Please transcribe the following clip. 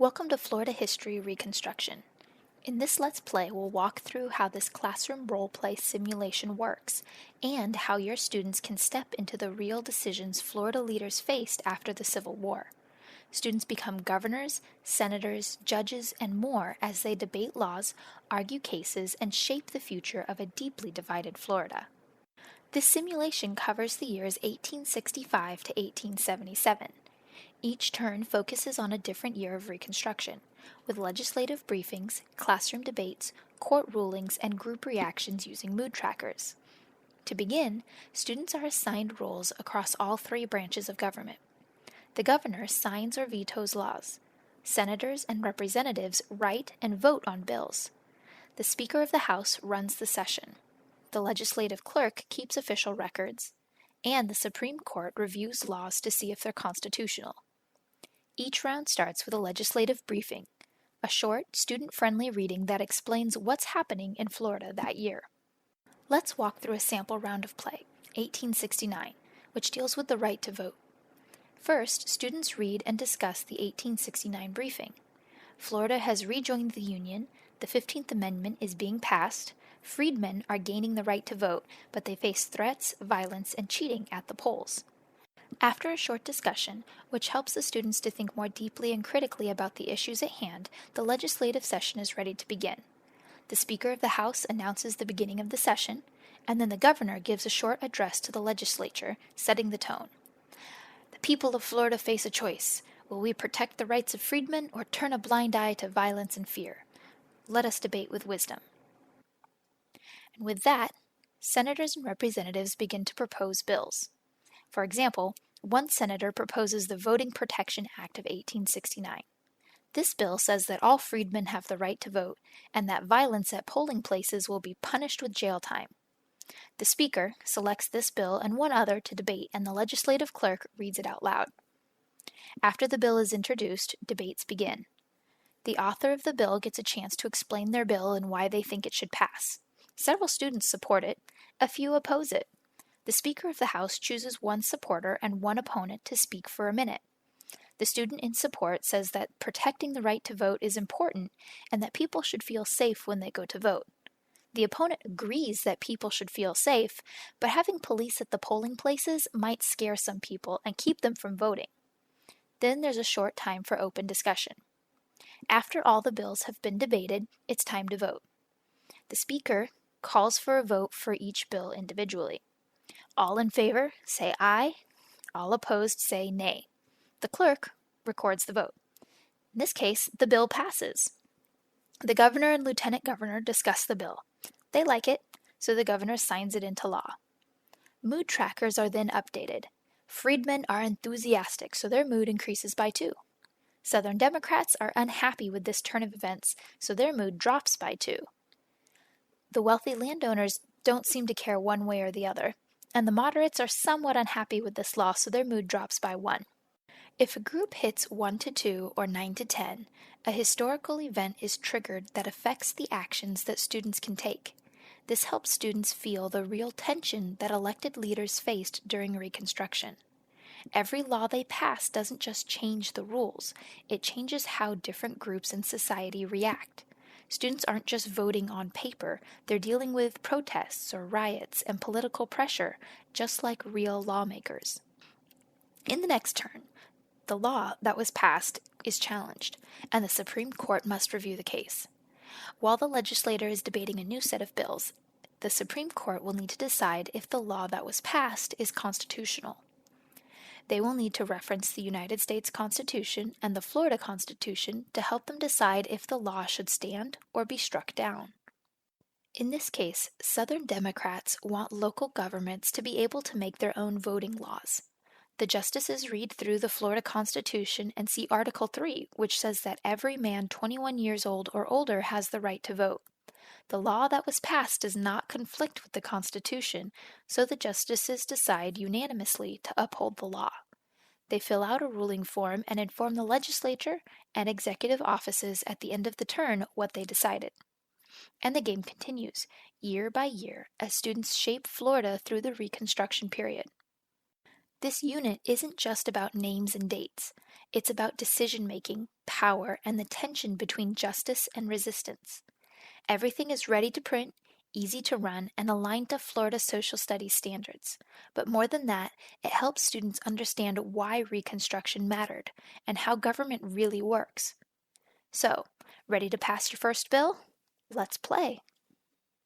Welcome to Florida History Reconstruction. In this Let's Play, we'll walk through how this classroom role-play simulation works, and how your students can step into the real decisions Florida leaders faced after the Civil War. Students become governors, senators, judges, and more as they debate laws, argue cases, and shape the future of a deeply divided Florida. This simulation covers the years 1865 to 1877. Each turn focuses on a different year of Reconstruction, with legislative briefings, classroom debates, court rulings, and group reactions using mood trackers. To begin, students are assigned roles across all three branches of government. The governor signs or vetoes laws. Senators and representatives write and vote on bills. The Speaker of the House runs the session. The legislative clerk keeps official records. And the Supreme Court reviews laws to see if they're constitutional. Each round starts with a legislative briefing, a short, student-friendly reading that explains what's happening in Florida that year. Let's walk through a sample round of play, 1869, which deals with the right to vote. First, students read and discuss the 1869 briefing. Florida has rejoined the Union, the 15th Amendment is being passed, freedmen are gaining the right to vote, but they face threats, violence, and cheating at the polls. After a short discussion, which helps the students to think more deeply and critically about the issues at hand, the legislative session is ready to begin. The Speaker of the House announces the beginning of the session, and then the governor gives a short address to the legislature, setting the tone. The people of Florida face a choice. Will we protect the rights of freedmen or turn a blind eye to violence and fear? Let us debate with wisdom. And with that, senators and representatives begin to propose bills. For example, one senator proposes the Voting Protection Act of 1869. This bill says that all freedmen have the right to vote and that violence at polling places will be punished with jail time. The Speaker selects this bill and one other to debate, and the legislative clerk reads it out loud. After the bill is introduced, debates begin. The author of the bill gets a chance to explain their bill and why they think it should pass. Several students support it, a few oppose it. The Speaker of the House chooses one supporter and one opponent to speak for a minute. The student in support says that protecting the right to vote is important and that people should feel safe when they go to vote. The opponent agrees that people should feel safe, but having police at the polling places might scare some people and keep them from voting. Then there's a short time for open discussion. After all the bills have been debated, it's time to vote. The Speaker calls for a vote for each bill individually. All in favor, say aye. All opposed, say nay. The clerk records the vote. In this case, the bill passes. The governor and lieutenant governor discuss the bill. They like it, so the governor signs it into law. Mood trackers are then updated. Freedmen are enthusiastic, so their mood increases by 2. Southern Democrats are unhappy with this turn of events, so their mood drops by 2. The wealthy landowners don't seem to care one way or the other, and the moderates are somewhat unhappy with this law, so their mood drops by 1. If a group hits 1 to 2 or 9 to 10, a historical event is triggered that affects the actions that students can take. This helps students feel the real tension that elected leaders faced during Reconstruction. Every law they pass doesn't just change the rules, it changes how different groups in society react. Students aren't just voting on paper, they're dealing with protests or riots and political pressure, just like real lawmakers. In the next turn, the law that was passed is challenged, and the Supreme Court must review the case. While the legislator is debating a new set of bills, the Supreme Court will need to decide if the law that was passed is constitutional. They will need to reference the United States Constitution and the Florida Constitution to help them decide if the law should stand or be struck down. In this case, Southern Democrats want local governments to be able to make their own voting laws. The justices read through the Florida Constitution and see Article 3, which says that every man 21 years old or older has the right to vote. The law that was passed does not conflict with the Constitution, so the justices decide unanimously to uphold the law. They fill out a ruling form and inform the legislature and executive offices at the end of the turn what they decided. And the game continues, year by year, as students shape Florida through the Reconstruction period. This unit isn't just about names and dates. It's about decision-making, power, and the tension between justice and resistance. Everything is ready to print, easy to run, and aligned to Florida social studies standards. But more than that, it helps students understand why Reconstruction mattered and how government really works. So, ready to pass your first bill? Let's play.